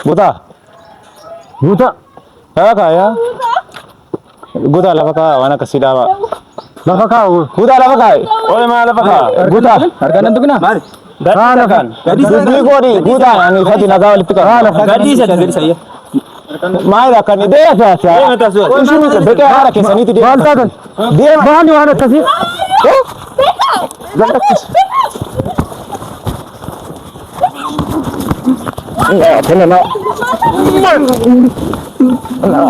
Guutaa. Lafa ya. Guutaa lafa kaa waan akkasii dhaaba. Lafa kaa'u. Guutaa lafa kaa. Oye maa lafa kaa. Guutaa. Arganan tukuna. Maali? Kaa lafa. Dubbii koodhi guutaa ani fati nagaa walitti qaba. Gadhiisa gadhiisa. Maayidha kan deema taasisaa. Deema taasisaa. Isheen beekee haala keessaniitti deema. Maal taatan? Deema. Maali waan akkasii? Tenana.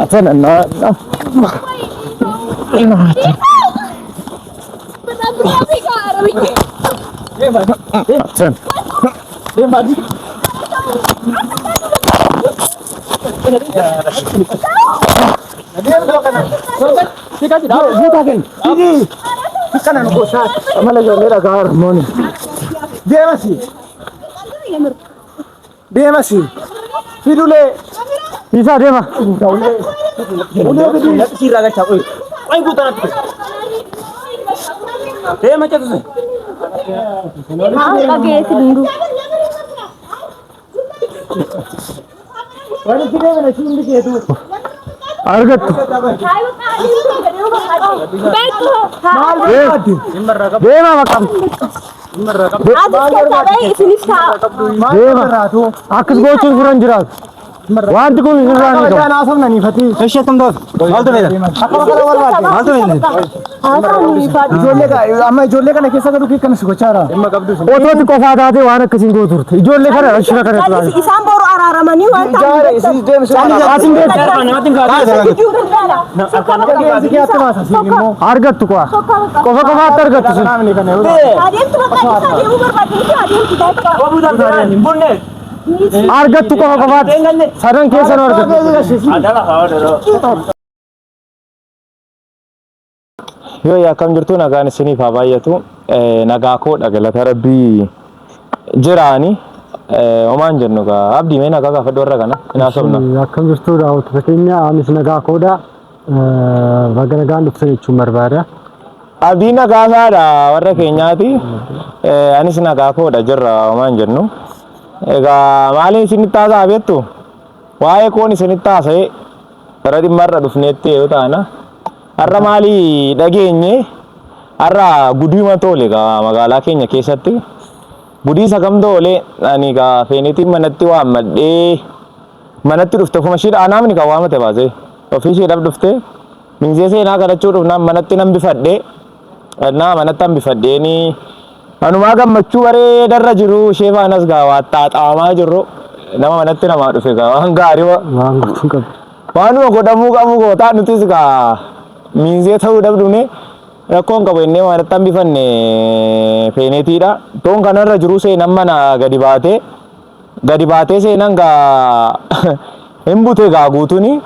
Tenana. Demasi. Fidule. Bisa dema. Udah gede. Sirah gacha oi. Oi gutan atu. Dema cha tu. Lagi seminggu. Wani kide mana sindi ke tu. Argat. Dema makam. Akkas gochuun furan jiraat. Wanti kun irraa ni qabu. Naasaf nani fati. Ishee tumdoot. Maaltu meeda? Akkuma kana barbaade. Maaltu meeda? Ijoollee kana amma ijoollee kana keessa gadu kan si gochaara. Dhimma qabdu. Otootti qofaa taatee waan akkasiin gootu turte. Ijoollee kana ashira kana turaa. Isaan boru araaramanii waan ta'eef. Jaare isin deemsu. Asin argattu qofa. Qofa qofaatti argattu sun. Adeemtu bakka isa deemuu barbaaddeetti adeemtu bakka. Argattu qofa qofaatti. Sadan keessa nu argattu. Yoo akkam jirtu nagaan isiniif haa baay'atu. Nagaa koodha galata rabbii jiraani. Omaan jennu gaa abdii mee nagaa gaafadhu warra kana inaa somna. Akkam jirtu daawwattoota keenya anis nagaa koodha. Baga nagaan dhuftan jechuun barbaada. Abdii nagaa isaadha warra keenyaati. Anis nagaa koodha jirra omaan jennu. Egaa maaliin isinitti haasa'a beektu? Waa'ee koon isinitti haasa'e gara dhimma irra dhufneetti yoo taana. Har'a maalii dhageenye har'a gudiima toole egaa magaalaa keenya keessatti. Gudii sagam toole ani egaa feenitiin manatti waammadhee manatti dhufte ofuma ishiidha anaamni kan waamate baasee ofii ishiidhaaf dhufte minzee seenaa kadhachuu dhufnaan manatti nan bifadhee manatti han bifadheeni anumaa gammachuu bareedarra jiru ishee faanas gaa waa xaaxaamaa jirru nama manatti namaa dhufe gaa waan gaarii Waan gochuun qabu. waanuma godhamuu qabu gootaa nutis gaa minzee ta'uu dhabdune rakkoon qabu innee manatti han bifanne feenetiidha. Toon kanarra jiru seenan mana gadi baatee seenan gaa hin bute gaa guutuuni.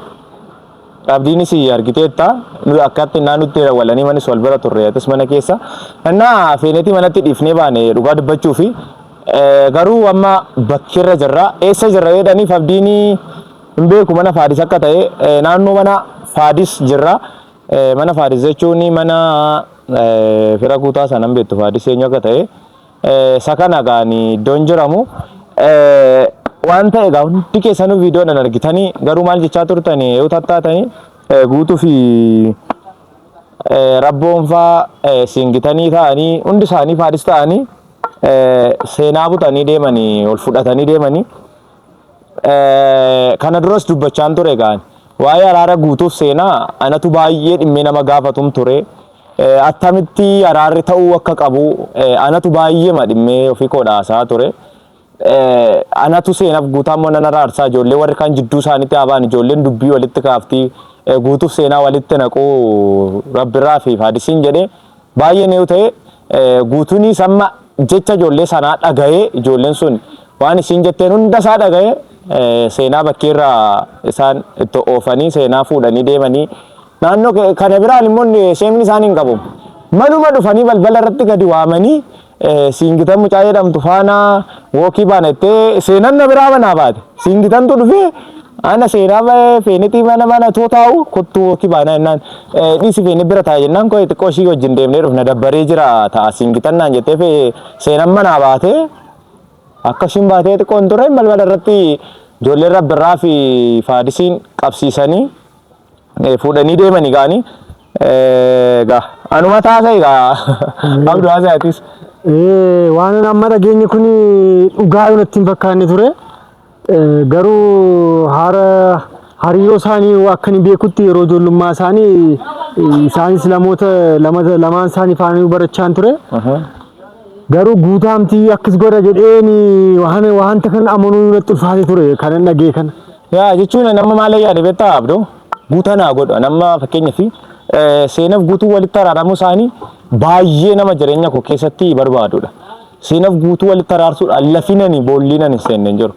Abdiinis argiteetta akkatti nutti walanii manis wal bira turre atis mana keessa. Innaa feenetii manatti dhiifnee baane dhugaa dubbachuu fi garuu amma bakkirra jirra. Eessa jirra jedhaniif abdiin hin beeku mana Faadis akka ta'e naannoo mana Faadis jirra. Mana Faadis jechuun mana fira kuutaa sanan beektu Faadis eenyu akka ta'e sakana gaani iddoon jiramu. Waan ta'e egaa hundi keessanuu viidiyoodhaan argitanii garuu maal jechaa turtanii yoo tattaatanii guutuu fi rabboon faa singitanii ta'anii hundi isaanii Faadis ta'anii seenaa butanii deemanii ol fudhatanii deemanii kana duras dubbachaan ture egaa waa'ee araara guutuuf seenaa anatu baay'ee dhimmee nama gaafatum ture. Attamitti araarri ta'uu akka qabu anatu baay'ee dhimmee ofii koodhaasaa ture. Anatu seenaaf guutaa immoo nan araarsaa ijoollee warri kan jidduu isaaniitti haabaan ijoolleen dubbii walitti kaaftii guutuuf seenaa walitti naquu rabbirraa fi Faadisiin jedhee baay'ee yoo ta'e guutuunis amma jecha ijoollee sanaa dhaga'ee ijoolleen sun waan isiin jetteen hunda isaa dhaga'ee seenaa bakkeerraa isaan itti oofanii seenaa fuudhanii deemanii naannoo kana biraan immoo seemni isaanii hin qabu. Manuma dhufanii balbala irratti gadi waamanii Singitan mucaa jedhamtu faana wookii baanettee seenan na biraa manaa baate. Singitantu dhufee ana seenaa feenetii mana too taa'u kottu wookii baanaa jennaan dhiisi feene bira taa'e jennaan koo xiqqoo ishii wajjin deemnee dhufna dabbaree jira ta'a singitan naan jettee seenan manaa baate akka ishiin baatee xiqqoon ture balbala irratti ijoollee Rabbirraa fi Faadisiin qabsiisanii fuudhanii deemanii gaanii egaa anuma taasisa egaa abduu haasa'atis waan amma dhageenye kun dhugaa natti hin fakkaanne ture garuu hariiroo isaanii akka inni beekutti yeroo ijoollummaa isaanii isaanis lamaan isaanii faana barachaa ture garuu guutaamtii akkis godha jedheeni wanta kan amanuu natti ulfaate ture kan dhagee kana yaa jechuun nama maal yaade beektaa abduu guutaa naa godha nama fakkeenyaaf seenaaf guutuu walitti araaramuu isaanii baay'ee nama jireenya koo keessatti barbaadudha. Seenaaf guutuu walitti araarsuudhaan lafinani boollinani seenneen jiru.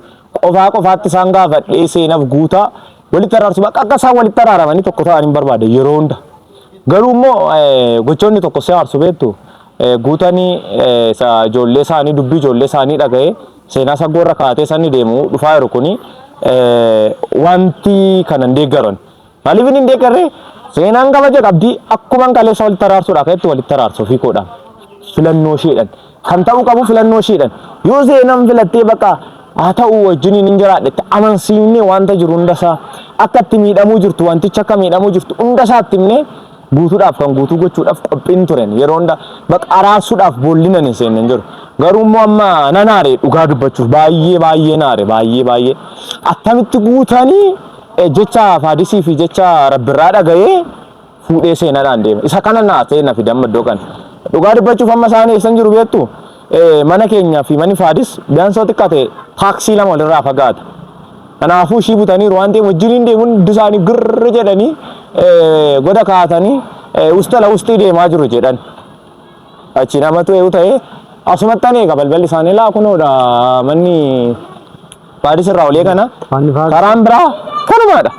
Qofaatti isaan gaafadhee seenaaf guutaa walitti araarsu bakka akka isaan walitti araaramanii tokko ta'anii barbaada yeroo hunda. Garuu immoo gochoonni tokko si aarsu beektu guutanii ijoollee isaanii dubbii ijoollee isaanii dhaga'ee seenaa saggoorra kaatee sanni deemu dhufaa jiru kuni wanti kanan deeggaran. Maaliif hin deeggarree? Seenaan kabaja qabdi akkuma kaleessa walitti araarsuudha keessatti walitti araarsu fi koodhaan filannoo isheedhaan kan ta'uu qabu filannoo isheedhaan yoo seenaan filattee bakka haa ta'u wajjiniin hin jiraadhe amansiifnee wanta jiru hundasaa akka itti miidhamuu jirtu wanticha akka miidhamuu jirtu hundasaa itti himnee guutuudhaaf kan guutuu gochuudhaaf qophiin turan yeroo hunda bakka araarsuudhaaf boollinan hin seenneen jiru garuu immoo amma nan aare dhugaa dubbachuuf baay'ee naare baay'ee attamitti guutanii jecha Faadisii fi jecha Rabbirraa dhaga'ee fuudhee seenaadhaan deema. Isa kana naatee na fidamma iddoo kana. Dhugaa dubbachuuf amma isaanii eessan jiru beektu mana keenyaa fi manni Faadis biyyansoo xiqqate taaksii lama walirraa fagaata. Kanaafuu ishii butaniiru waan ta'eef wajjiniin deemuun hundi isaanii girri jedhanii goda kaatanii ustii deemaa jiru jedhan. Achi namatu eewu ta'ee asumatti ani eega balballi isaanii laa kunoodha manni Faadis irraa olee kana karaan biraa kanumaadha.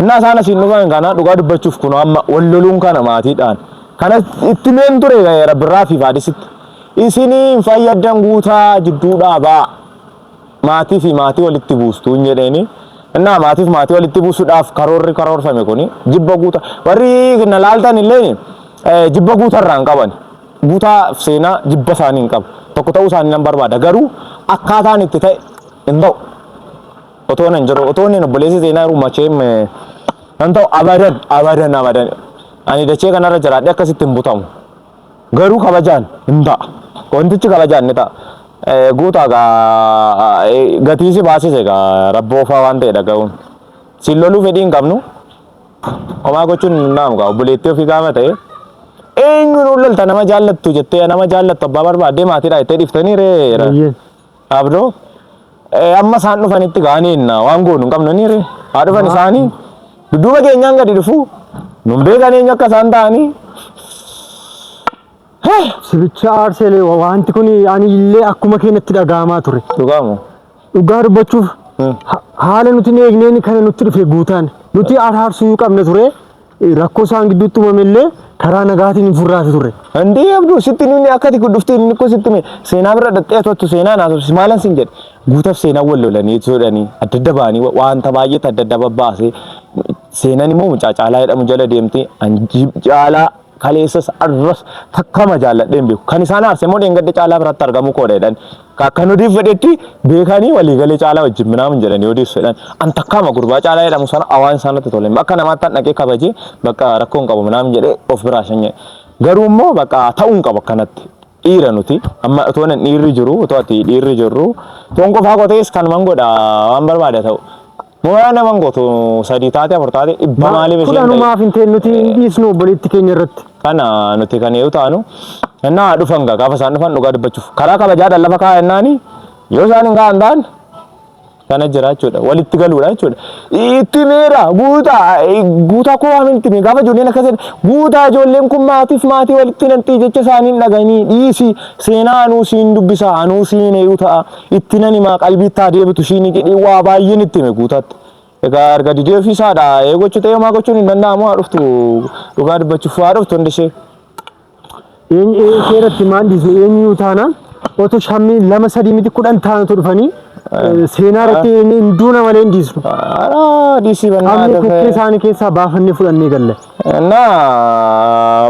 Innaa isaan asiin dhufan kana dhugaa dubbachuuf kun amma walloluun kana maatiidhaan kana itti meen ture Rabbirraa fi Faadisitti isinii hin fayyaddan guutaa jidduudhaa baa maatii fi maatii walitti buustu hin jedheeni innaa maatii fi maatii walitti buusuudhaaf karoorfame kuni jibba guutaa warri na laaltan illee jibba guutarraa hin qaban guutaa seenaa jibba isaanii hin qabu tokko ta'uu isaanii nan barbaada garuu akkaataan itti ta'e hin ta'u. Otoon jiru otoon obboleessi seenaa rumacheem nan ta'u abadan ani dachee kanarra jiraadhe akkasitti hin butamu garuu kabajaan hin ta'a wantichi kabajaan ni ta'a guutaa gatiisi baasise egaa rabboofaa waan ta'e dhaga'uun siin loluu fedhii hin qabnu homaa gochuun hin naamu gaa obboleettii ofii gaama ta'e eenyuun ullalta nama jaallattu jettee nama jaallattu abbaa barbaaddee maatiidhaa jettee dhiftanii ree abdoo amma isaan dhufanitti gaaniin waan goonu hin qabnu ni ree haa dhufan isaanii dudduuba keenyaan gadi dhufu nun beekan eenyu akka isaan ta'anii sibicha aarseelee wanti kun ani illee akkuma keenyatti dhaga'amaa ture dhugaa dubbachuuf haala nuti hin eegneen kana nutti dhufe guutaan nuti araarsuu qabna ture rakkoo isaan gidduutti uumamellee karaa nagaatiin hin furraate ture. Andii abduu sitti inni akkati dhuftee inni ko sitti mee seenaa bira dhattee tottu seenaa naasofsi maalan sin jedhe guutaaf seenaa wal lolanii jedhanii adda baanii wanta baay'ee adda babbaasee seenaan immoo mucaa caalaa jedhamu jala deemtee caalaa kaleessas arras takkama jaalladheen beeku kan isaan aarse immoo dheengadde caalaa biratti argamu koodha jedhan kan odeef fedhetti beekanii waliigalee caalaa wajjin minaamin jedhanii odeef fedhan an takkama gurbaa caalaa jedhamu sana awaan isaanitti tole bakka namaatti dhaqee kabajee bakka rakkoo hin qabu minaamin jedhee of biraa shanyee garuu immoo bakka ta'uu hin qabu akkanatti dhiira nuti amma otoo nan dhiirri jiru otoo ati dhiirri jirru toon qofaa qotees kan mangoodha waan barbaade ta'u Moora nama ngoto sadii taate afur taate dhibba maaliif isheen kudhanumaaf hin ta'e nuti dhiisnu obboleetti keenya irratti kana nuti kan yoo taanu innaa dhufan gaafa isaan dhufan dhugaa dubbachuuf karaa kabajaadhaan lafa kaa'annaani yoo isaan hin kaa'an ta'an kana jira jechuudha walitti galuudha jechuudha itti meera guutaa koo waaminti mee gaafa ijoolleen akkasii guutaa ijoolleen kun maatiif maatii walitti nantii jecha isaaniin dhaganii dhiisi seenaa anuu siin dubbisa anuu siin eeyu ta'a itti nan himaa qalbiittaa deebitu shiinii jedhee waa baay'een itti hime guutaatti egaa erga didee ofiisaadha eegochu ta'ee homaa gochuun hin danda'amu haa dhuftu dhugaa dubbachuuf haa dhuftu hundi ishee seeratti maal dhiisne eenyu taanaan otoo shammii lama sadii miti 10 taanatu dhufanii seenaarratti hinduuna malee hin dhiisnu. Dhiisii Amni bannaa kukkee isaanii keessaa baafannee fudhannee galle. na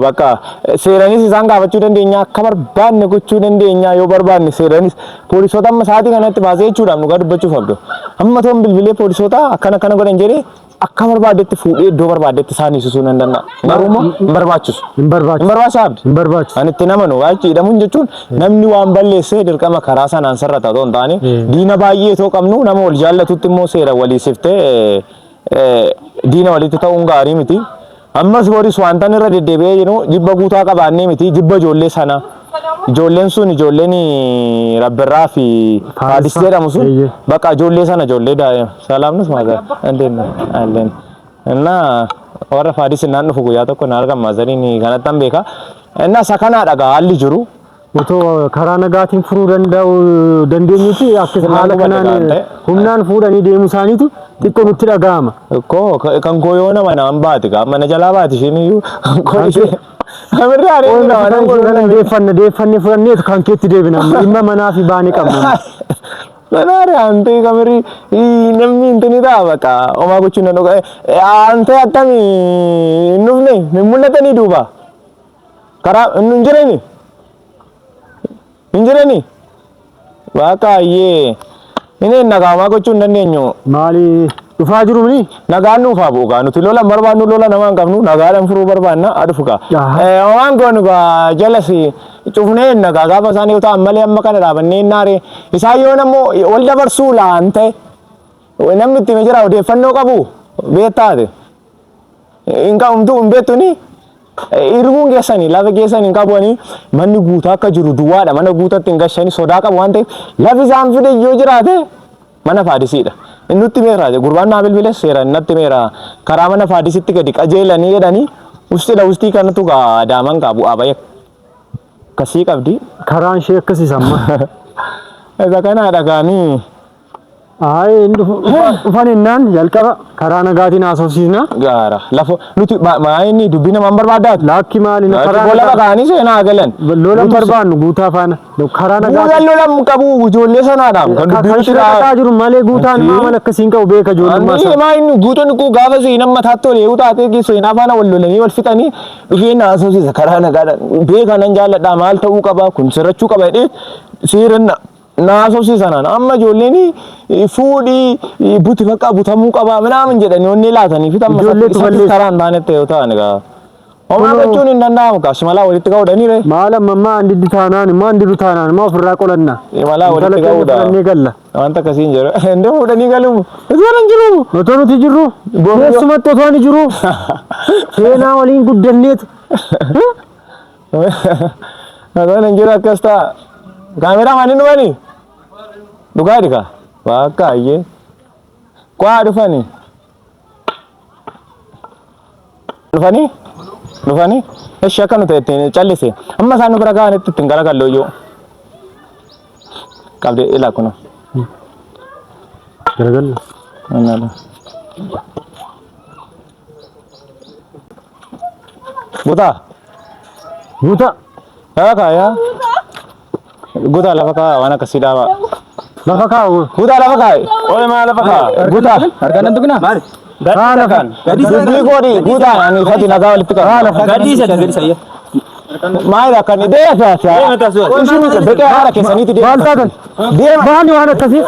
bakka seeranis isaan gaafachuu dandeenya akka barbaanne gochuu dandeenya yoo barbaanne seeranis poolisoota amma sa'aatii kanatti baasee jechuudhaaf nu gaa dubbachuuf abdoo amma toon bilbilee poolisoota akkana godhan jedhee akka barbaadetti fuudhee iddoo barbaadetti isaanii susuu nan danda'a. Garuu hin barbaachisu. Hin Barbaachisaa abdi. barbaachisu. Ani itti namanu waachi hidhamuun jechuun namni waan balleessee dirqama karaa sanaan sarrata otoo hin taane diina baay'ee too qabnu nama wal jaallatutti immoo seera walii siftee diina walitti ta'uun gaarii miti. Ammas boris wantan irra deddeebi'ee jiru jibba guutaa qabaannee miti jibba ijoollee sana. Ijoolleen sun ijoolleen Rabbirraa fi Haadis jedhamu sun bakka ijoollee sana ijoollee daa'ima. Salaamnus maagaa andeen alleen. Innaa warra Haadis naan dhufu guyyaa tokko na argan maazariin kanatti an beeka. Innaa isa kanaadha haalli jiru. Otoo karaa nagaatiin furuu dandeenyuti akka haala kanaan humnaan fuudhanii deemuu isaaniitu xiqqoo nutti dhaga'ama. Kan koo yoo nama naan baati mana jalaa baati isheen iyyuu koo ishee. Deeffannee fudhannee kan keetti deebina dhimma manaa fi baanee qabna. Manaare ante kamari namni intini ta'a bakka homaa gochuun nan dhugaa ante attamii nufne hin mul'atanii duuba karaa hin jirani baakaayyee inni nagaamaa gochuu hin dandeenyu. Maali dhufaa jiru mini? Nagaan nuufaa bu'uugaa nuti lola barbaannu lola namaan qabnu nagaadhaan furuu barbaanna adufukaa. Waan goonu gaa jalasi cufnee nagaa gaafa isaanii yoo ta'an malee amma kana dhaabannee naare isaan yoo nammoo wal dabarsuu laan ta'e namni itti jira odeeffannoo qabu beektaate hin qabumtu hin beektuni irguun geessanii lafa geessanii hin qabuanii manni guutaa akka jiru duwwaadha mana guutatti hin gashanii sodaa qabu waan ta'eef lafi isaan fide yoo jiraate mana Haadisiidha. Nutti meera gurbaan naa bilbile seera natti meera karaa mana Haadisitti gadi qajeelanii jedhanii ustii kanatu gaa daaman qabu abaya kasii qabdi karaan ishee akkasii samma. Isa kana dhagaanii dhufan innaan jalqaba karaa nagaatiin haasofsiisna. Gaara lafa nuti inni dubbii namaan barbaadaatu. Lakki maali karaa bola dhagaanii seenaa galan. Lolan barbaannu guutaa faana karaa nagaatiin. Lolan qabu ijoollee sanaadhaaf. Kan shirakataa jiru malee guutaan maamala akkasiin qabu beeka ijoollummaa sana. Maa inni guutuun kuu gaafa seenaa mataatti ol eeguu taatee seenaa faana wal lolanii wal fixanii dhufeen haasofsiisa karaa nagaadhaan beeka nan jaalladhaa maal ta'uu qaba kun sirrachuu qaba jedhee seeranna. Naasofsiisanaan amma ijoolleen fuudhii buti bakka butamuu qaba midhaan jedhanii onni laatanii fi tamma karaan taanetti yoo ta'an egaa homaa gochuun hin danda'amu kaas malaa walitti qabuudhanii ree maal amma andiddi taanaan immoo andidu taanaan immoo ofirraa qolanna malaa walitti qabuudha wanta akkasiin jiru indee fuudhanii galumu osoo hin jiru otoo nuti jirru keessumatti otoo hin jiru seenaa waliin guddanneetu otoo hin jiru akkas ta'a kaameraa maaliin dhufanii dhugaa dhika baakaayyee kwaa dhufanii eshi akka nuti ittiin callise amma isaan nu bira ga'anitti ittiin garagallee yoo qabde ilaa kunuun. Garagalla. Guutaa. Yaa kaayaa. Guutaa lafa kaa waan akkasii dhaaba. Lafa kaa guutaa lafa kaa oole maa lafa kaa guutaa harkaan nan tuqina maali haala kan dubbii koodhi guutaa ani fati nagaa walitti qaba haala gadii maayidha kan deemaa isin beekee haala keessaniiti deemaa maal taatan maali waan akkasii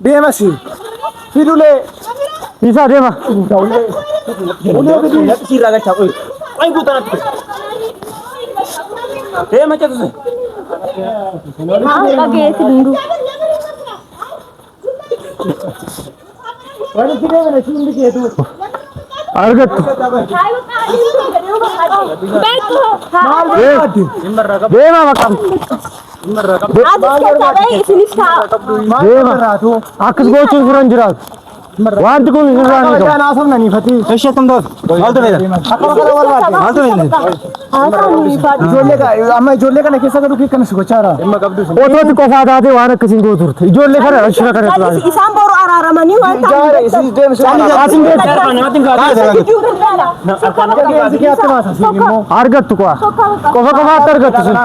Deemasi fidulee isaa deema argattu deema bakka deema akkas gochuun firan jiraatu wanti kun irraa ni qabu naasofnanii fatii heshee maaltu beeda maaltu beeda amma ijoollee kana keessa gadu kana si gochaara otootti qofaa taatee waan akkasiin gootu turte ijoollee kana ashira kana turaa isaan boru araaramanii waan argattu qofa qofaatti argattu sun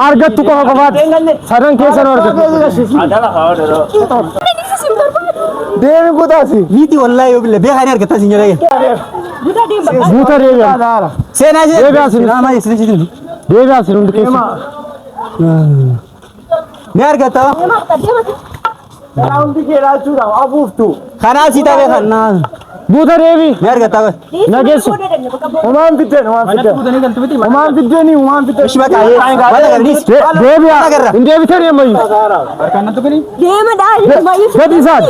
argattu qofaatti sadan keessa nu argattu deemi kutaasi niiti wallahi yoo bille beekanii argatta sin jedhee buuta deebi'an seenaa ishee deebi'an sin nama isin jedhin deebi'an sin hundi keessa ni argatta raawundi keerachuudha afuuftu kanaa si tabe kannaa buuta deebi ni argatta nageessu umaan fiddeen umaan fiddeen shibaka wala garnis deebi'a hin deebitanii ammayyu deema dhaa gadi isaan